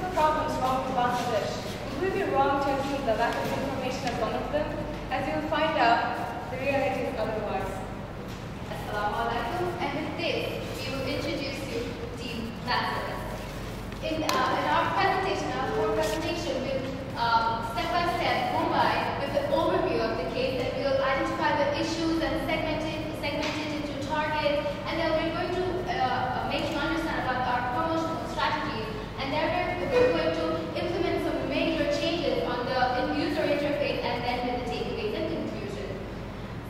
the problems wrong with Bangladesh, would we be wrong to assume the lack of information as one of them? As you will find out, the reality is otherwise. Assalamu alaikum, and with this, we will introduce you to Team Lazarus. In our presentation, our core presentation, we'll step by step go by with an overview of the case, and we'll identify the issues and segment it into targets, and then we're going to make you understand about our promotional strategies, and then we're going to implement some major changes on the user interface, and then with the takeaways and conclusion.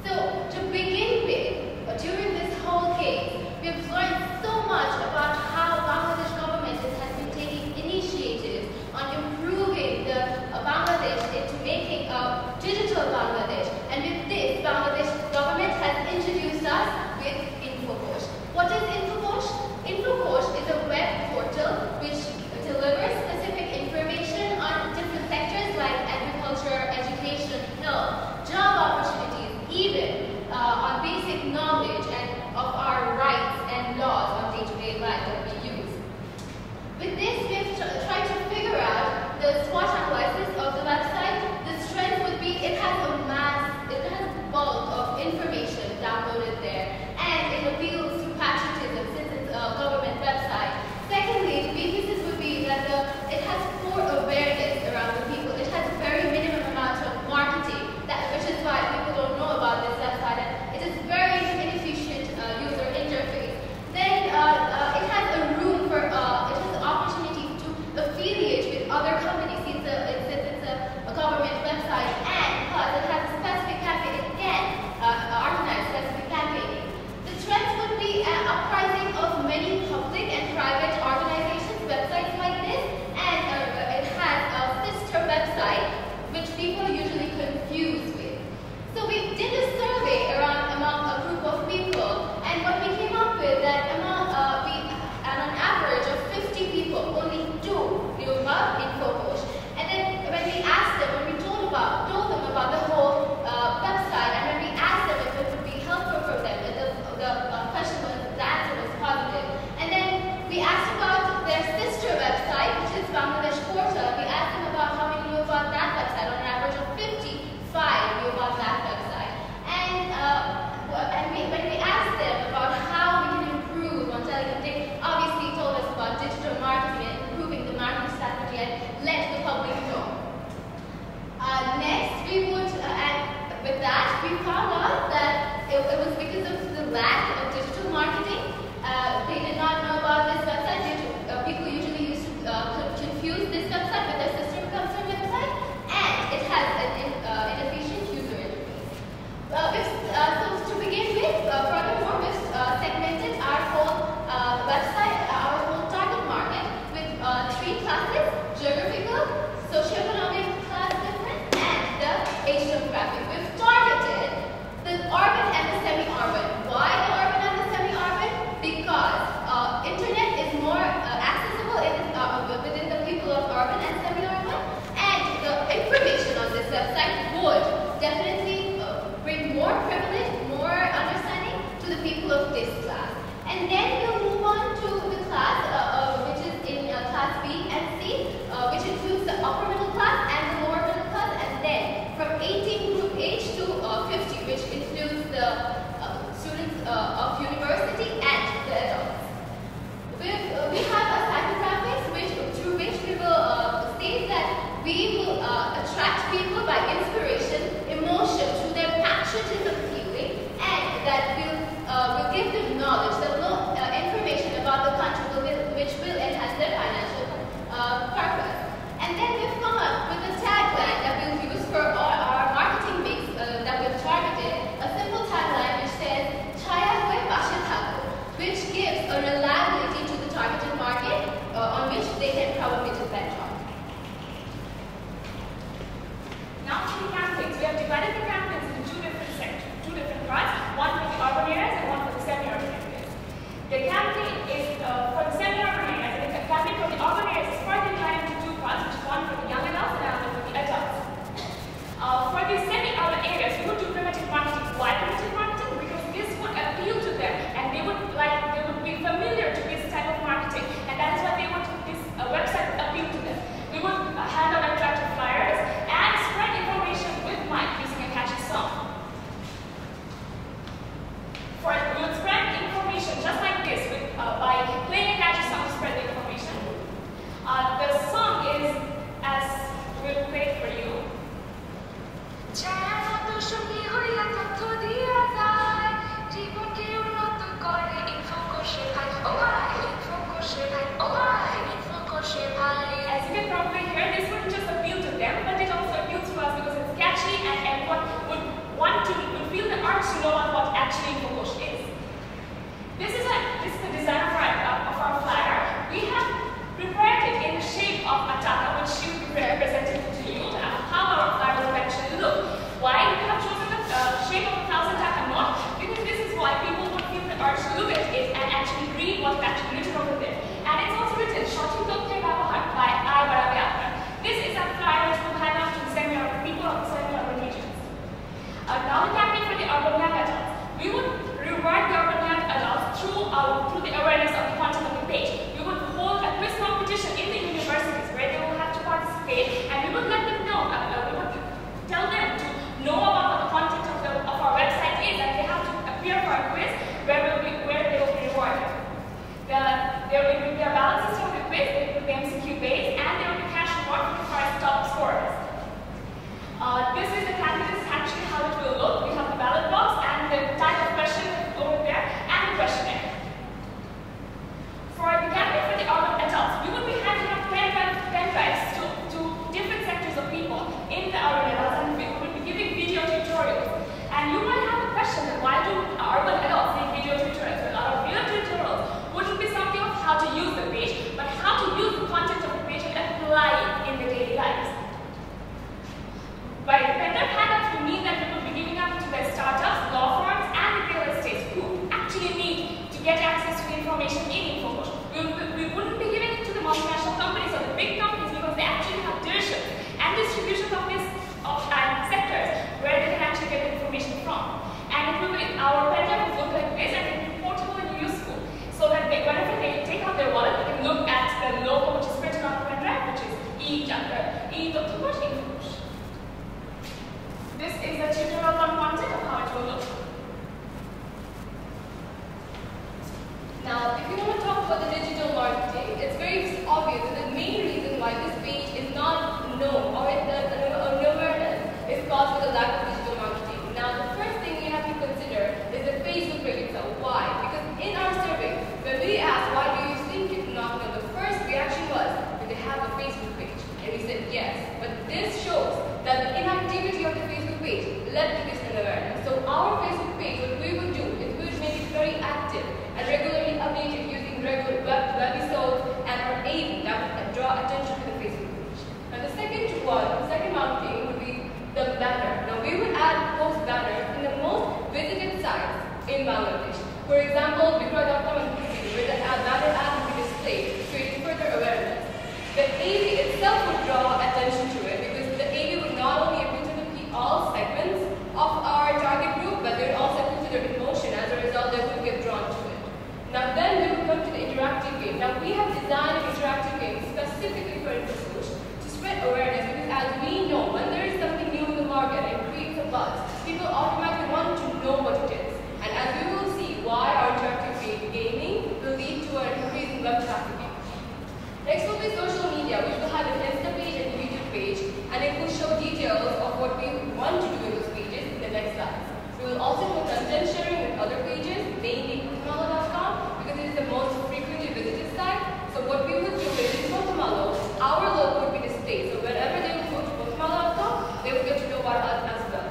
So to begin with, during this whole case, we've learned so much about how Bangladesh government has been taking initiatives on improving the Bangladesh into making a digital Bangladesh. And with this, Bangladesh government has introduced us with INFOKOSH. What is INFOKOSH? INFOKOSH is a web portal which delivers specific information on different sectors like agriculture, education, health, job opportunities, even on basic knowledge and of our rights and laws on day-to-day life that we use. With this, we've tried to figure out the SWOT analysis of the website. The strength would be it has a bulk of information downloaded there, and it appeals to patriotism since it's a government website. Secondly, the weaknesses would be that it has poor awareness around the people. It has a very minimum amount of marketing, which is why people don't know about this website, and it is very inefficient user interface. Then it has a room for, it has the opportunity to affiliate with other companies since it's a government website, and plus it has a specific campaign, it can organize specific campaigning. The strength would be an uprising of many public and private organizations, websites like this, and it has a sister website which people usually confuse with. So we did a survey among a group of people, and what we came up with that on an average of 50 people, only 2 knew about INFOKOSH. And then when we asked them, when we told them about the whole website, and when we asked them if it would be helpful for them, the question was, the answer was positive. And then we asked about their sister website, which is Bangladesh Portal. We asked them about how many knew about that website. On an average of 55 knew about that website. And when we asked them about how we can improve on Telegram, they obviously told us about digital marketing and improving the marketing strategy and let the public know. Next, we would, and with that, we found out that it was because of the lack of digital marketing. They did not know about this website. People usually used to confuse this website with their sister concern website, and it has an inefficient user interface. So to begin with, furthermore, we've segmented our whole website, our whole target market with 3 classes: geographical, socioeconomic class difference, and the age demographic. We've targeted the urban and the semi-urban. Why the urban and the semi-urban? Because internet is more accessible within the people of urban and semi-urban, and the information on this website would definitely bring more privilege, more understanding to the people of this class. And then we'll move on to the class which is in class B and C, which includes the upper middle class and the lower middle class, and then from 18 group age to 50, which includes the students of university and the adults. We have a psychographics through which we will state that we will attract people by inspiration, emotion, through their patriotism feeling, and that will give them knowledge, information about the country which will enhance their financial purpose. And then we've come up with a tagline that we'll use for our marketing mix that we've targeted, a simple tagline which says, Chaya hue pashe thako, which gives a reliability to the targeted market on which they can probably depend on. Now to the campaigns. We have divided the campaigns into 2 different sections, 2 different parts, one for the urban areas and one for the semi-urban areas. The campaign is for the semi-urban areas, and the campaign for the urban areas is further divided into 2 parts, which is one for the young adults and another for the adults. For the semi-urban areas, we would do primitive marketing. Why primitive marketing? Because this would appeal to them, and they would be familiar to this type of marketing, and that is why this website would appeal to them. content sharing with other pages, mainly Guatemala.com, because it is the most frequently visited site. So what we would do is in Guatemala, our logo would be displayed. So whenever they would go to Guatemala.com, they would get to know about us as well.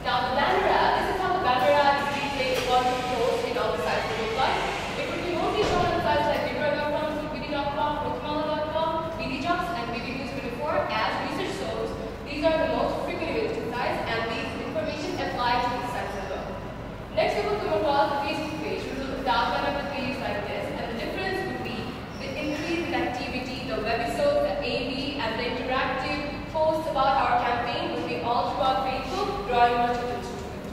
Now the banner ad, this is how the banner ad is displayed on the post in all the sites it look like. It would be mostly shown on sites like Vibra.com, Foodbidi.com, Guatemala.com, BDJobs, and BBNews24. As research shows, these are the most frequently visited sites, and these information apply to these sites as well. Next, we will come across the Facebook page. We will download up the page like this, and the difference would be the increase in activity, the webisodes, the AV, and the interactive posts about our campaign would be all throughout Facebook, drawing much attention to it.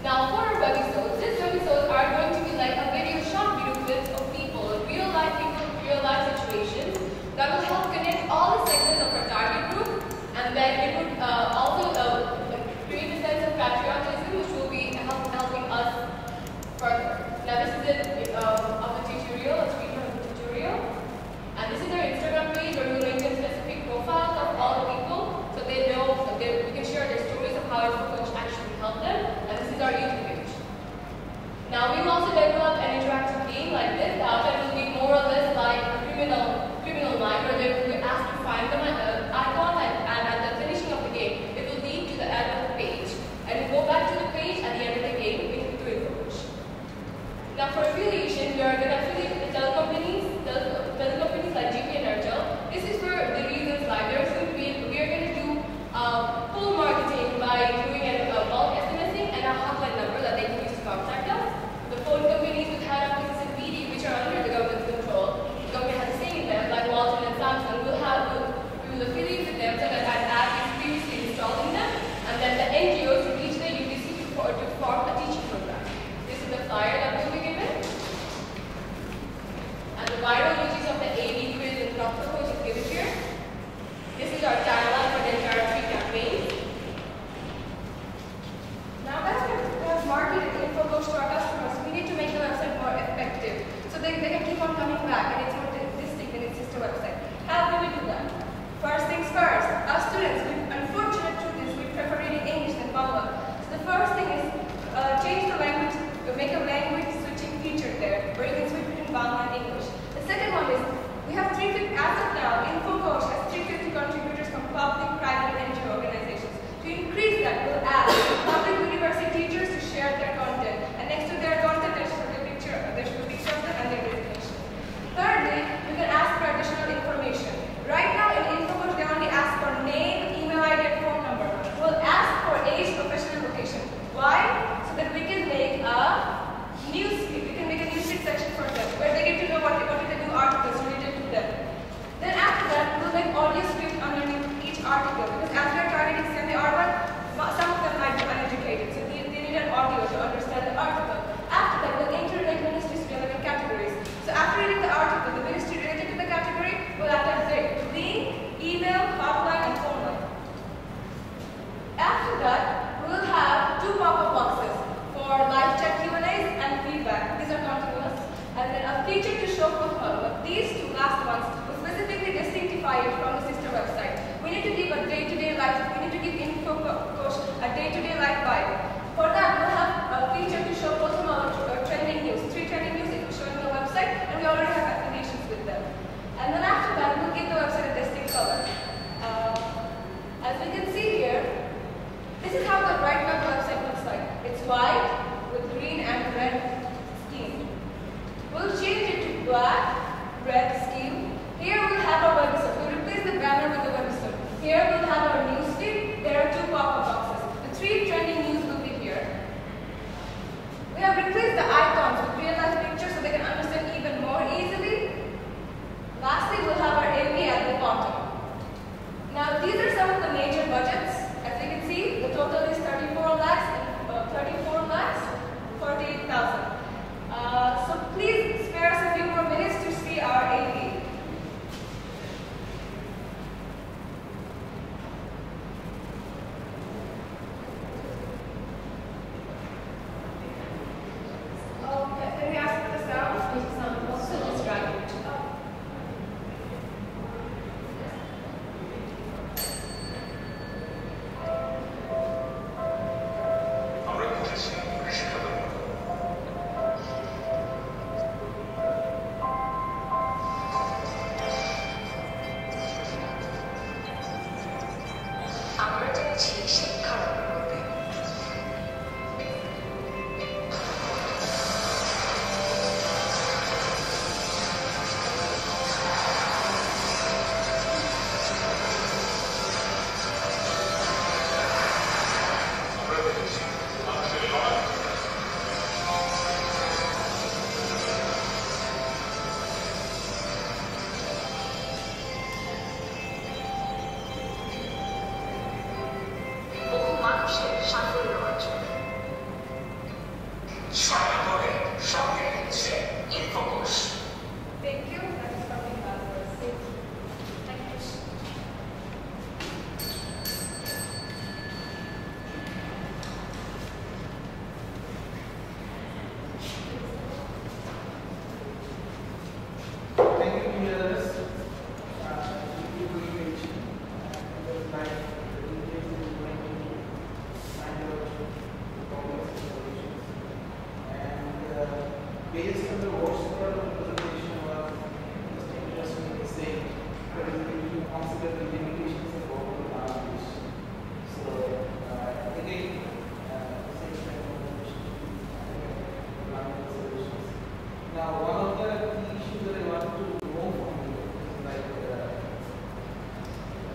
Now, for our webisodes, these webisodes are going to be like a short video clips of people, real life situations that will help connect all the segments of our target group, and then it would also create a sense of patriotism, which will be helping us further. Now, this is of the tutorial, a screenshot of the tutorial, and this is our Instagram page where we will link in specific profiles of all the people, so they know we can share their stories of how INFOKOSH actually helped them, and this is our YouTube page. Now, we will also develop an interactive game like this. The outline will be more or less like a criminal mind, where they will be asked to find the icon, and at the finishing of the game, it will lead to the end of the page. And we go back to the page at the end of the game to INFOKOSH. Now, for affiliation, we are going to affiliate with the telecompanies like GP and Airtel. This is for the reasons like we are going to do full marketing by doing a bulk SMSing and a hotline number that they can use to contact us. The phone companies with head offices in BD, which are under the government's control, the government has a say in them, like Walton and Samsung, we will affiliate with them so that an app is previously installed in them, and then the NGOs will reach the UDC to form a teaching program. This is the flyer that will be given. And the viral uses of the AV quiz and proper coach is given here. This is our timeline for the entire 3 campaigns. Now that we have marketed INFOKOSH to our customers, we need to make the website more effective so they can keep on coming back and it's more distinct and it's just a website. How do we do that? First things first, our students, unfortunate truth is we prefer reading English than Bangla. So the first thing is change the language, make a language switching feature there where you can switch between Bangla and English. The second one is we have 350, as of now, INFOKOSH has 350 contributors from public, private, and NGO organizations. To increase that, we'll add public university teachers to share their content. And next to their content, there should be a picture of them and their designation. Thirdly, you can ask for additional information. Right now in INFOKOSH, they only ask for name, email ID, and phone number. We'll ask for age, professional location. Why? So that we can make a newsfeed. We can make a newsfeed section for them, where they get to know what they do, articles related to them. Then after that, we'll make audio script underneath each article, because as we are targeting semi-urban, some of them might be uneducated, so they need an audio to understand the article. After that, we'll interrelate ministries to relevant categories. So after reading the article, the ministry related to the category will attach their link, email, hotline, and phone line. After that, we'll have 2 pop-up boxes for live chat Q&As and feedback. These are continuous. And then a feature to show Guatemala. These 2 last ones will specifically distinctify it from the sister website. We need to give a day-to-day life. We need to give INFOKOSH a day-to-day life vibe. For that, we'll have a feature to show Guatemala trending news. 3 trending news is showing on the website, and we already have affiliations with them. And then after that, we'll give the website a distinct color. As we can see here, this is how the right now website looks like. It's white with green and red scheme. We'll change it to black, red scheme. Here we'll have our website. We'll replace the banner with the website. Here we'll have our newsfeed. There are 2 pop-up boxes. The 3 trending news will be here. We have replaced the icons with real-life pictures so they can understand even more easily. Lastly, we'll have our AV at the bottom. Now, these are some of the major budgets. As you can see, the total is 34 lakhs, 48,000. So please spare us a few more minutes to see our AV. Okay.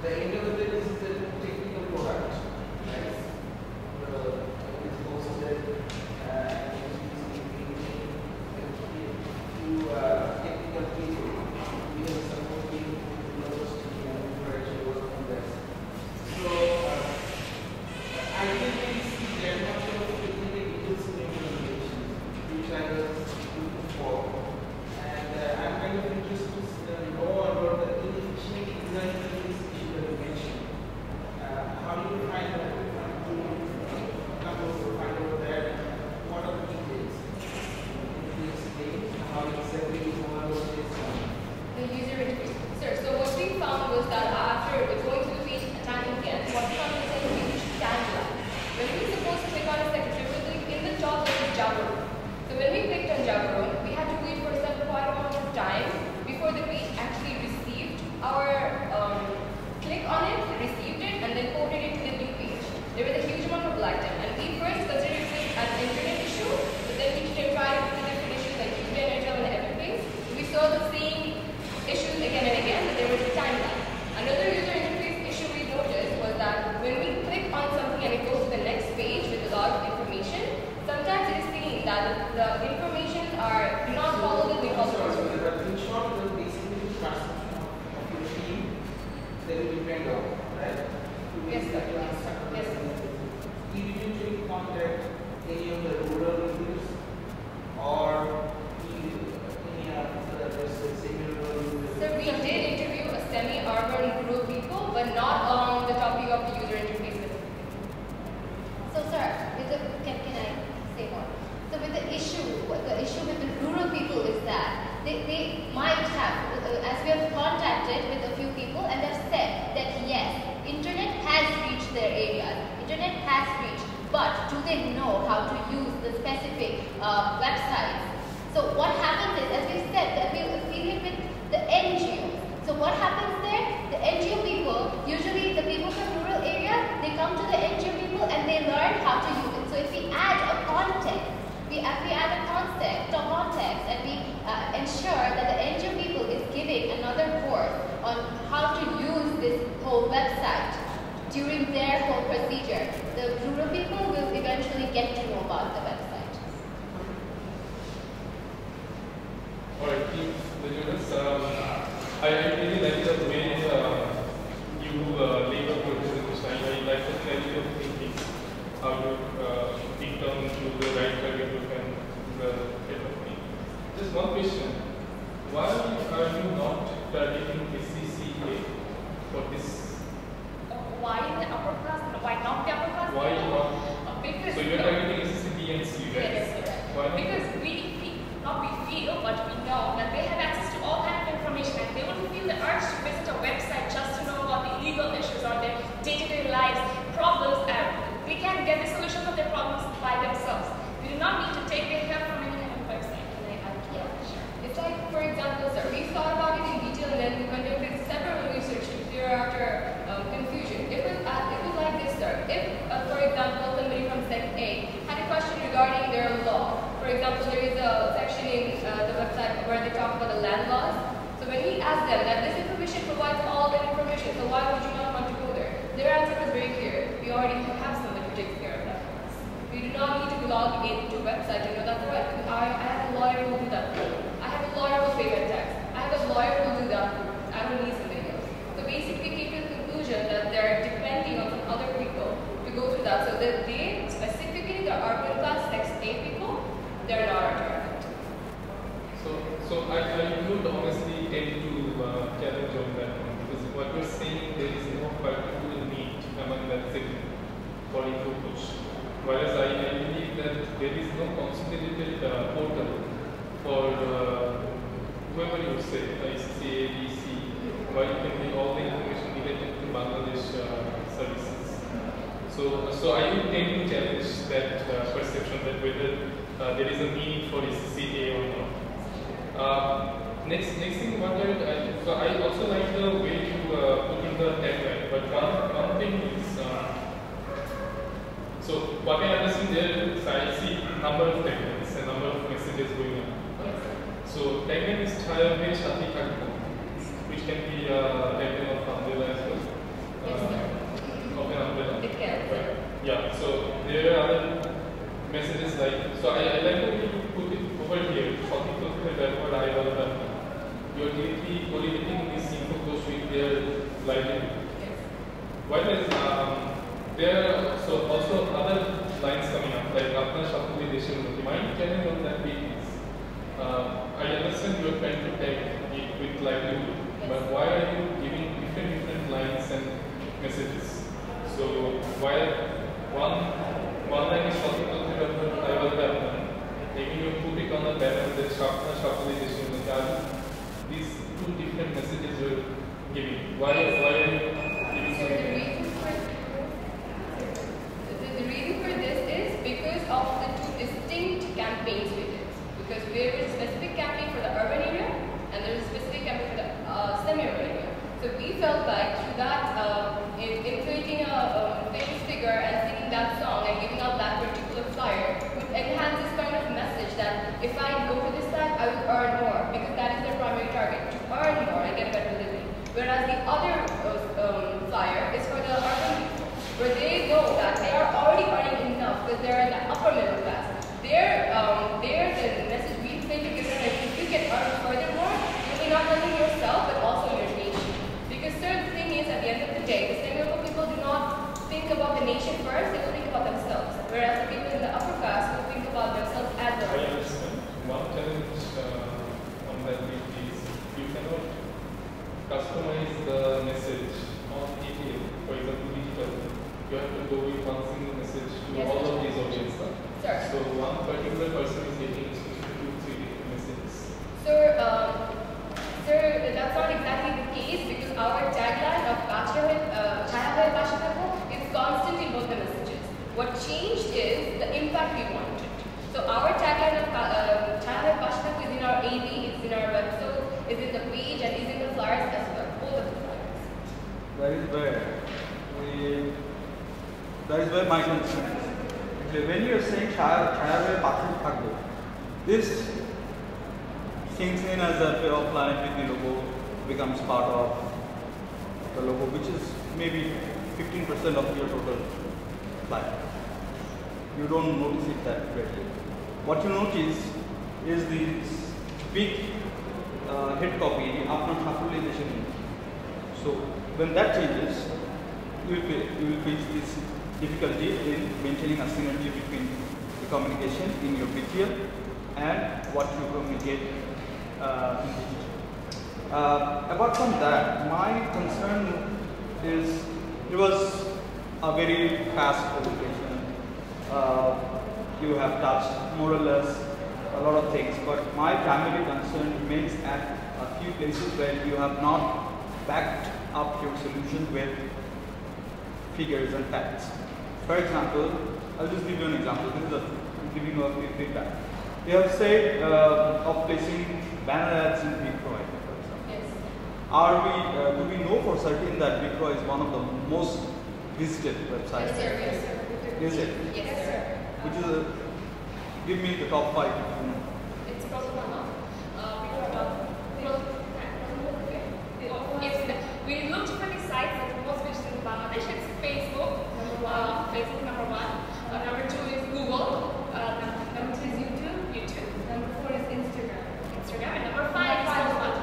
the end of the day, this is a technical product, right? It's hosted and technical people. We have supporting university and undergraduate work on that. So I think there are much of technical details in implementation, which I was looking for. And I'm kind of interested to know about the inefficient design of this issue that you mentioned. How do you find that? Find out that what are the details? How exactly you want to this? The user interface. Sir, so what we found was that after going to the page time and again, what we found was that we reached standalone. When we were supposed to click on a secretary, in the top there was Java. So when we clicked on Java, we had to wait for some quite amount of time before the page actually received our click on it, received it, and then coded it to the new page. There was a huge amount of lag time, and we first considered it as an internet issue, but then we tried with different issues like user and everything. We saw the same issues again and again, but there was a time lag. Another user interface issue we noticed was that when we click on something and it goes to the next page with a lot of information, sometimes it is saying that the information do not follow the default process. In short, the basically perception of your team that will depend on, right? Yes, sir. Yes, sir. You didn't really contact any of the rural users or any of the semi-rural users? Sir, we did interview a semi-urban rural people, but not on the topic of the user interface specifically. So, sir, can I say more? So, with the issue with the rural people is that they might have, as we have contacted with a few people, and they've said that yes, internet has reached their areas, internet has reached, but do they know how to use the specific websites? So what happens is, as we said, that we affiliate with the NGOs. So what happens there? The NGO people, usually the people from rural areas, they come to the NGO people and they learn how to use it. So if we add a context, and we ensure that the NGO people is giving another course on how to use this whole website during their whole procedure, the rural people will eventually get to know about the website. Alright, I really like the way you labor presentation. I like the clarity of thinking, how to dig down to the right target and the type of thing. Just one question. Why are you not targeting SCCA for this? Why in the upper class? Why not the upper class? Why not? Because so you're targeting SCCB and C, right? Yes, correct. Why not? Because we feel, but we know that they have access to all kinds of information and they wouldn't feel the urge to visit a website just to know about the legal issues or their day-to-day lives, problems, and they can get the solutions of their problems by themselves. We do not need to take their help from any kind of website. Yeah, sure. It's like, for example, sir, we thought about it in detail and then we conducted several research to clear after confusion. It was like this, sir. If, for example, somebody from Sect A had a question regarding their law, for example, there is a section in the website where they talk about the land laws. So when we asked them that this information provides all that information, so why would you not want to go there? Their answer was very clear. We already have somebody who takes care of that for us. We do not need to log into a website to know that. I have a lawyer who will do that. I have a lawyer who will pay my tax. I have a lawyer who will do that. I don't need somebody else. So basically came to the conclusion that they're depending on some other people to go through that. So that they, specifically the urban class Section A people, they're not our target. So I would honestly tend to challenge on that one, because what you're saying, there is no particular need among that segment for INFOKOSH. Whereas I believe that there is no consolidated portal for whoever you say, ICCA, DC, where you can get all the information related to Bangladesh services. So I would tend to challenge that perception that whether there is a need for ICCA or not. Next thing, so I also like the way you put in the tagline, but one thing is, so what I understand there is I see number of taglines and number of messages going on. So tagline is which can be tagline of umbrella as well. livelihood. Yes. While there are also other lines coming up, like Apna Shakti Deshimunati. My challenge on that bit is, I understand you are trying to take it with livelihood, but why are you giving different lines and messages? So while one line is talking about Apna, maybe you put it on a banner that Shakti Deshimunati. These two different messages you're giving. Why are you giving So something? the reason for this is because of the two distinct campaigns we did. Because there is a specific campaign for the urban area and there is a specific campaign for the semi-urban area. So we felt like through that, in creating a famous figure and singing that song and giving out that particular flyer would enhance this kind of message that if I go to this side, I will earn more, because that is their primary target, to earn more and get better living. Whereas the other flyer is for the urban people, where they know that they are already earning enough because they're in the upper middle class. The message we think is that if you can earn furthermore, you'll be not only yourself but also your nation. Because sir, the thing is, at the end of the day, the semi-urban people do not think about the nation first, they will think about themselves. Whereas the people in the upper class will think about themselves as I well. understand. One challenge on that bit is you cannot customize the message on ATL, for example, digital. You have to go with one single message to Yes, all sir. of these audiences. Sir. So one particular person is getting exposed to 2-3 different messages. Sir, that's not exactly the case, because our tagline of Chaya is constantly both the messages. What changed is the impact we wanted. So our tagline of Chaya is in our AV, it's in our website, is in the page, and is in the flyers as well. Both of the flyers. That is where my concern is. When you are saying Chaya Thakbo, this sinks in as a pair of Planet with the logo becomes part of the logo, which is maybe 15% of your total flyer. You don't notice it that greatly. What you notice is this big head copy, Apna Shakti Deshimunati. So when that changes, you will face this difficulty in maintaining a synergy between the communication in your BTL and what you communicate in digital. Apart from that, my concern is it was a very fast presentation. You have touched more or less a lot of things, but my primary concern remains at a few places where you have not backed up your solution with figures and facts. For example, I'll just give you an example. This is giving you a feedback. You have said of placing banner ads in Bicroy, for example. Yes. Do we know for certain that Bicroy is one of the most visited websites? Yes, sir. Yes, sir. Is it? Yes, sir. Which is give me the top 5. It's probably one of we looked for the sites that are most visited in Bangladesh. It's Facebook, Facebook number 1. Number 2 is Google. Number 3 is YouTube. Number 4 is Instagram. And number 5 is Facebook.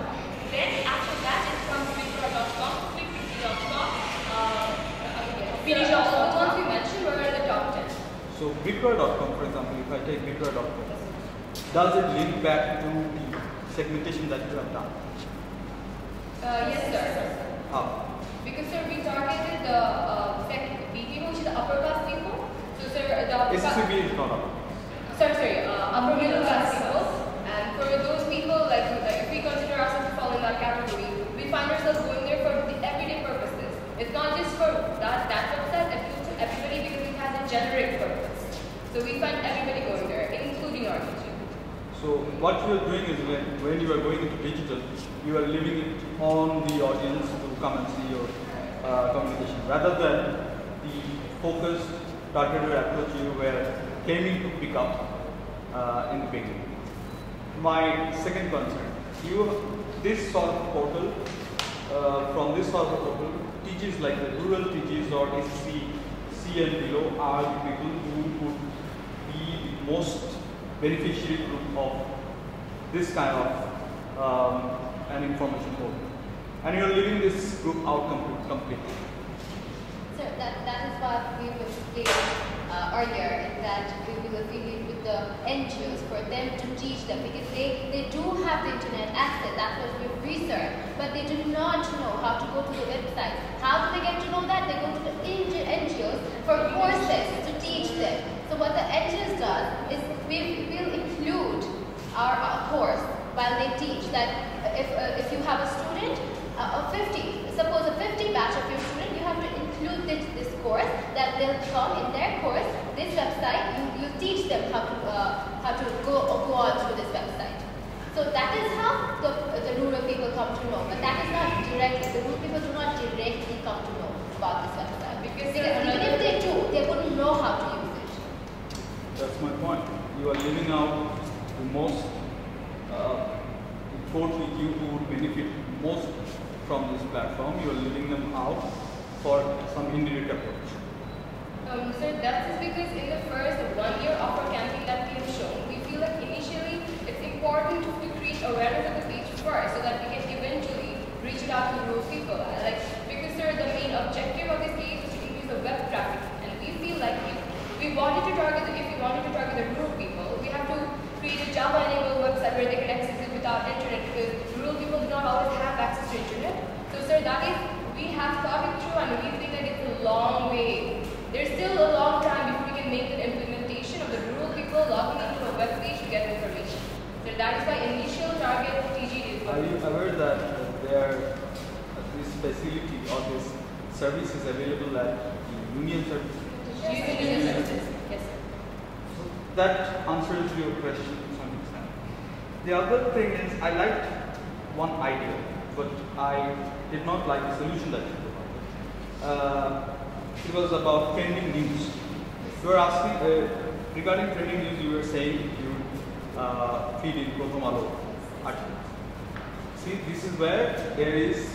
Then after that it comes Bicroy.com, Clickbit.com, So all the ones we mentioned were in the top 10. So Bicroy.com, for example, if I take Bicroy.com, does it link back to the segmentation that you have done? Yes, sir. How? Because sir, we targeted the BPO, which is the upper class people. So sir, the upper SCB is not up. upper middle class people. And for those people, like if we consider ourselves to fall in that category, we find ourselves going there for the everyday purposes. It's not just for that website, it appeals to everybody because it has a generic purpose. So we find everybody going there, including our teachers. So what you are doing is when you are going into digital, you are leaving it on the audience to come and see your communication, rather than the focused, targeted approach you were claiming to pick up in the beginning. My second concern, this sort of portal, from this sort of portal, teachers like the rural teachers or SC and below are the people who would be the most beneficiary group of this kind of an information portal. and you're leaving this group out completely. So that is what we were explaining earlier, in that we will affiliate with the NGOs for them to teach them, because they do have the internet access. That's what we've researched, but they do not know how to go to the website. How do they get to know that? They go to the NGOs for courses to teach them. So what the NGOs does is we will include our course while they teach. That if you have a student of 50, suppose a 50 batch of your student, you have to include this course, that they'll come in their course, this website, you teach them how to go on through this website. So that is how the rural people come to know, but that is not directly, the rural people do not directly come to know about this website. Because even if they do, they wouldn't know how to use it. That's my point. You are leaving out the most, totally you who would benefit most from this platform, you are leaving them out for some indirect approach. So that's just because in the first 1 year of our campaign that we have shown, we feel like initially it's important to create awareness of the page first, so that we can eventually reach it out to rural people. Because sir, the main objective of this page is to increase the web traffic, and we feel like if we wanted to target the rural people, we have to create a Java-enabled website where they can access it without internet, because rural people do not always have access to internet. So sir, that is, we have thought it through, and we think that it's a long way. There's still a long time before we can make the implementation of the rural people logging into a web page to get information. So that is why initial target TG is. Are you aware that this facility or this service is available at the union services? Union services. Yes, sir. That answers your question to some extent. The other thing is, I liked one idea, but I did not like the solution that you provided. It was about trending news. You were asking, regarding trending news, you were saying you feed in Prothomalo articles. See, this is where there is,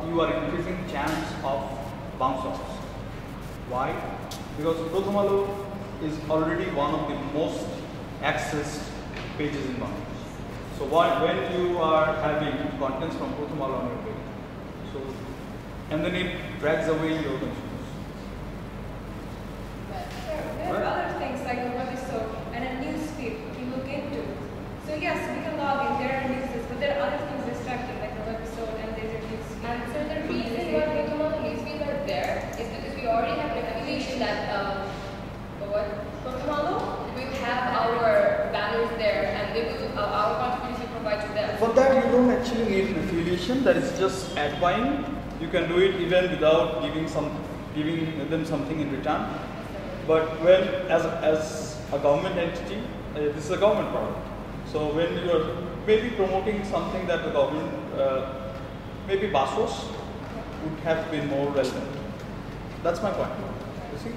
you are increasing chance of bounce offs. Why? Because Prothomalo is already one of the most accessed pages in Bangladesh. So when you are having contents from Prothomalo on your page, and then it drags away your consumers. There are other things like a webisode and a news feed to look into. So yes, we can log in, there are newses, but there are other things distracting like a webisode and there's a news feed. And so the reason why Prothomalo news feeds are there is because we already have an affiliation that Prothomalo will have our banners there, and they will our contributions will provide to them. For that, you don't actually need an affiliation. That is just ad buying. You can do it even without giving them something in return. But when, as a government entity, this is a government product. So when you are maybe promoting something that the government, maybe BASOS would have been more relevant. That's my point. You see?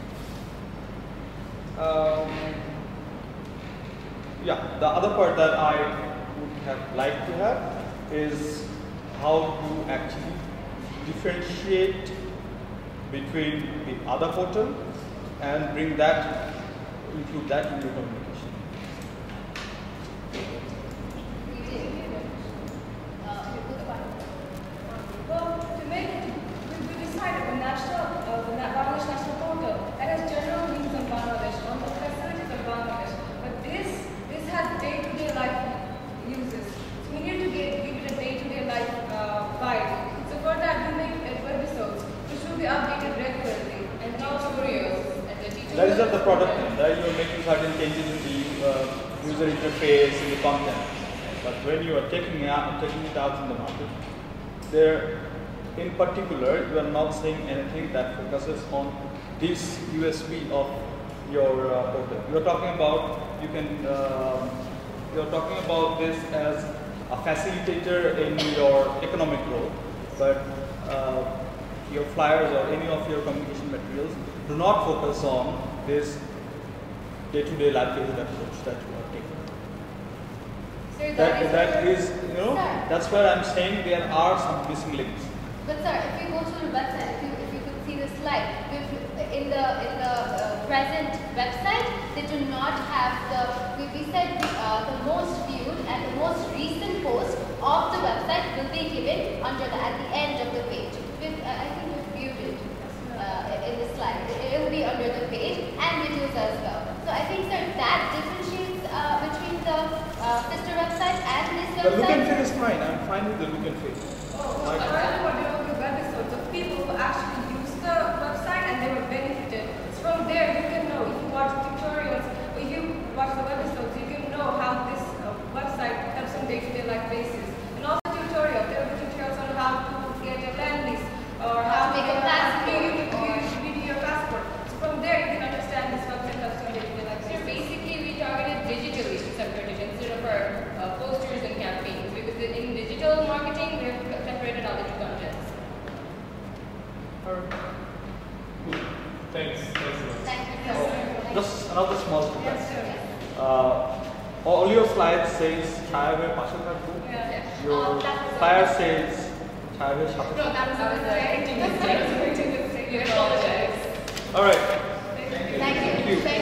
Yeah, the other part that I would have liked to have is how to actually differentiate between the other portal and include that in your communication. Well, to make it, we decided the Bangladesh National Portal that has general news on Bangladesh, on the facilities of Bangladesh, but this has day-to-day life uses. So we need to give it a day-to-day life vibe. So for that, we make episodes which will be updated regularly, and tutorials. That is not the product name, right? You are making certain changes in the user interface, in the content. But when you are taking it out in the market, there, in particular, you are not saying anything that focuses on this USP of your portal. You are talking about this as a facilitator in your economic growth, but your flyers or any of your communication materials do not focus on this day-to-day livelihood approach that you are taking. Sir, That is, that's where I'm saying there are some missing links. But sir, if you go to the website, if you could see the slide, in the present website, they do not have we said the most viewed and the most recent post of the website will be given at the end of the page. I think we've viewed it in the slide. It will be under the page and videos as well. So I think, sir, that differentiates between the sister website and this website. The look and feel is fine. I'm fine with the look and feel. So currently what there will be episodes of people who actually use the website and they were benefited. So from there you can know, if you watch tutorials, if you watch the episodes, you can know how this website helps on day-to-day life basis. And also tutorials, there will be tutorials on how to get a land lease or how to make a passport, redo your passport. So from there you can understand this website helps on day-to-day life basis. So basically we targeted digitally separated instead of our posters and campaigns, because in digital marketing we have separated all the two contents. Alright. Cool. Thanks. Thanks a lot. Thank you, sir. Just another small comment. Yes, sir. All your slides says Chayave Pasha Thakbo. Yeah. Your that was flyer says Chayave Shata. No, that was a very mistake. We apologize. Alright. Thank you. Thank you.